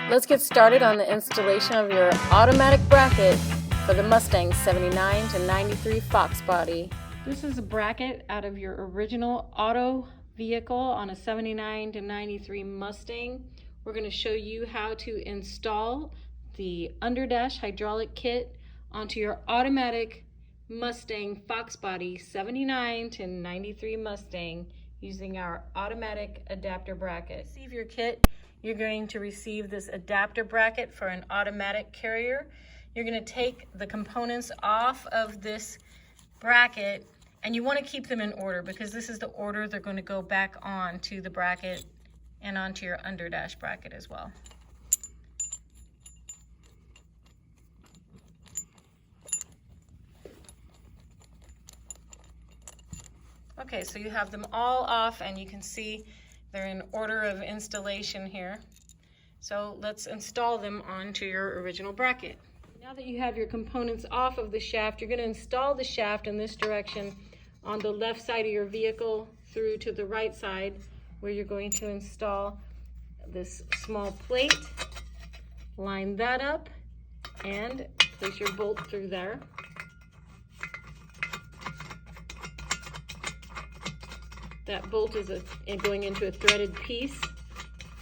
Let's get started on the installation of your automatic bracket for the Mustang 79 to 93 Fox body. This is a bracket out of your original auto vehicle on a 79 to 93 Mustang. We're going to show you how to install the underdash hydraulic kit onto your automatic Mustang Fox body 79 to 93 Mustang using our automatic adapter bracket. Receive your kit. You're going to receive this adapter bracket for an automatic carrier. You're going to take the components off of this bracket, and you want to keep them in order because this is the order they're going to go back on to the bracket and onto your underdash bracket as well. Okay, so you have them all off and you can see they're in order of installation here. So let's install them onto your original bracket. Now that you have your components off of the shaft, you're going to install the shaft in this direction on the left side of your vehicle through to the right side, where you're going to install this small plate. Line that up and place your bolt through there. That bolt is going into a threaded piece.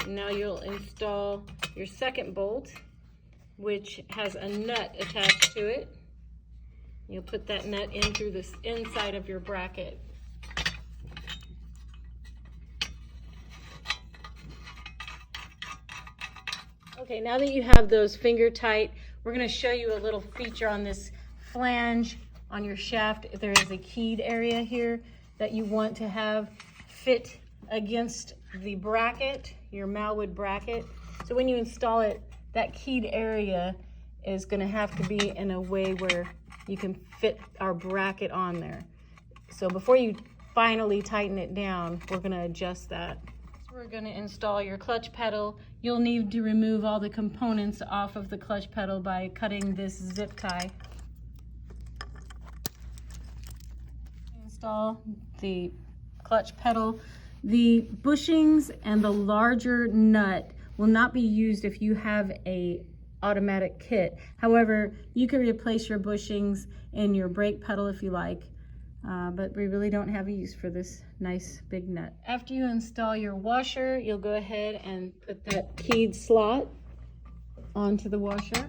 Now you'll install your second bolt, which has a nut attached to it. You'll put that nut in through this inside of your bracket. Okay, now that you have those finger tight, we're going to show you a little feature on this flange on your shaft. There is a keyed area here that you want to have fit against the bracket, your malwood bracket. So when you install it, that keyed area is going to have to be in a way where you can fit our bracket on there. So before you finally tighten it down, we're going to adjust that. So we're going to install your clutch pedal. You'll need to remove all the components off of the clutch pedal by cutting this zip tie. Install the clutch pedal. The bushings and the larger nut will not be used if you have a automatic kit. However, you can replace your bushings in your brake pedal if you like, but we really don't have a use for this nice big nut. After you install your washer, you'll go ahead and put that keyed slot onto the washer.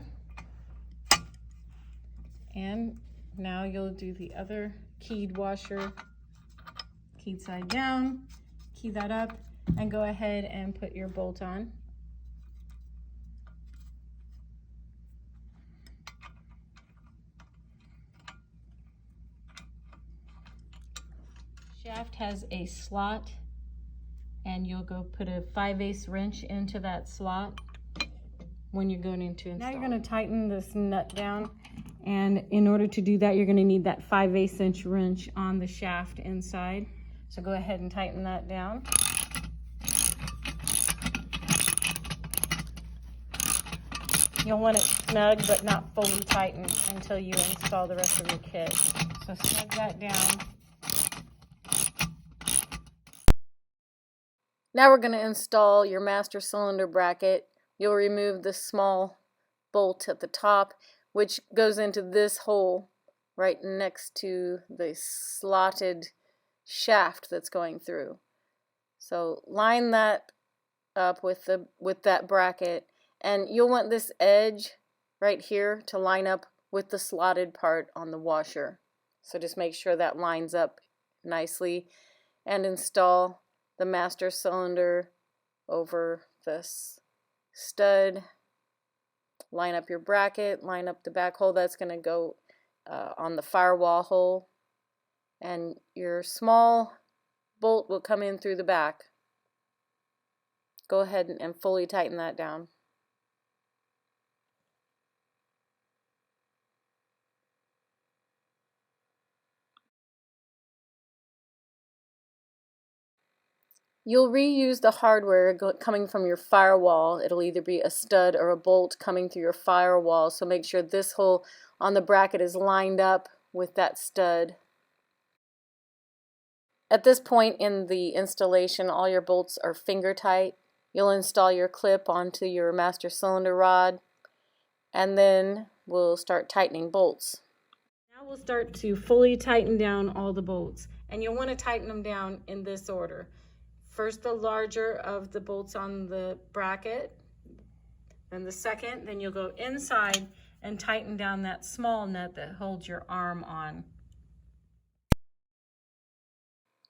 And now you'll do the other keyed washer, keyed side down, key that up, and go ahead and put your bolt on. Shaft has a slot, and you'll go put a 5/8 wrench into that slot when you're going into install. Now you're going to tighten this nut down. And in order to do that, you're going to need that 5/8 inch wrench on the shaft inside. So go ahead and tighten that down. You'll want it snug but not fully tightened until you install the rest of your kit. So snug that down. Now we're going to install your master cylinder bracket. You'll remove the small bolt at the top, which goes into this hole right next to the slotted shaft that's going through. So line that up with that bracket, and you'll want this edge right here to line up with the slotted part on the washer. So just make sure that lines up nicely, and install the master cylinder over this stud. Line up your bracket, line up the back hole that's going to go on the firewall hole, and your small bolt will come in through the back. Go ahead and fully tighten that down. You'll reuse the hardware coming from your firewall. It'll either be a stud or a bolt coming through your firewall, so make sure this hole on the bracket is lined up with that stud. At this point in the installation, all your bolts are finger tight. you'll install your clip onto your master cylinder rod, and then we'll start tightening bolts. Now we'll start to fully tighten down all the bolts, and you'll want to tighten them down in this order. First the larger of the bolts on the bracket, then the second, then you'll go inside and tighten down that small nut that holds your arm on.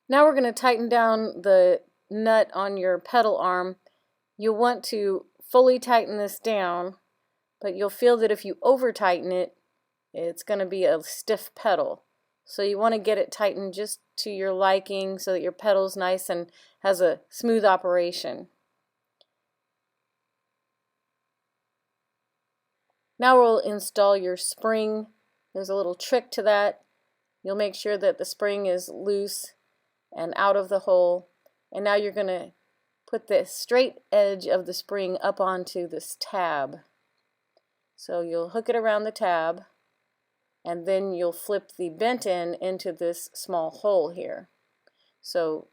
Now we're going to tighten down the nut on your pedal arm. You'll want to fully tighten this down, but you'll feel that if you over tighten it, it's going to be a stiff pedal. So you want to get it tightened just to your liking so that your pedal's nice and has a smooth operation. Now we'll install your spring. There's a little trick to that. You'll make sure that the spring is loose and out of the hole. And now you're going to put the straight edge of the spring up onto this tab. So you'll hook it around the tab, and then you'll flip the bent end into this small hole here. So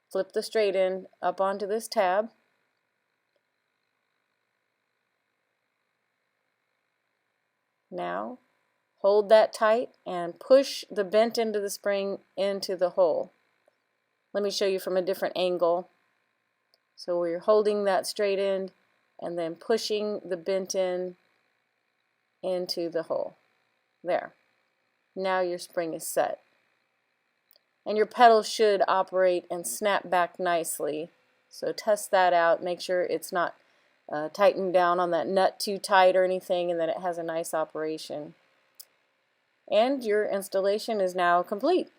flip the straight end up onto this tab. Now hold that tight and push the bent end of the spring into the hole. Let me show you from a different angle. So we're holding that straight end and then pushing the bent end into the hole. There. Now your spring is set. And your pedal should operate and snap back nicely. So test that out. Make sure it's not tightened down on that nut too tight or anything, and that it has a nice operation. And your installation is now complete.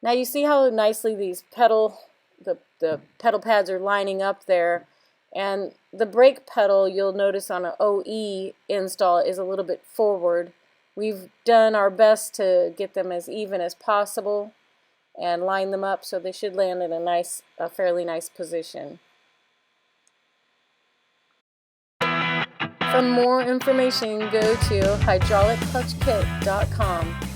Now you see how nicely these the pedal pads are lining up there. And the brake pedal, you'll notice on an OE install, is a little bit forward. We've done our best to get them as even as possible and line them up so they should land in a fairly nice position. For more information, go to hydraulicclutchkit.com.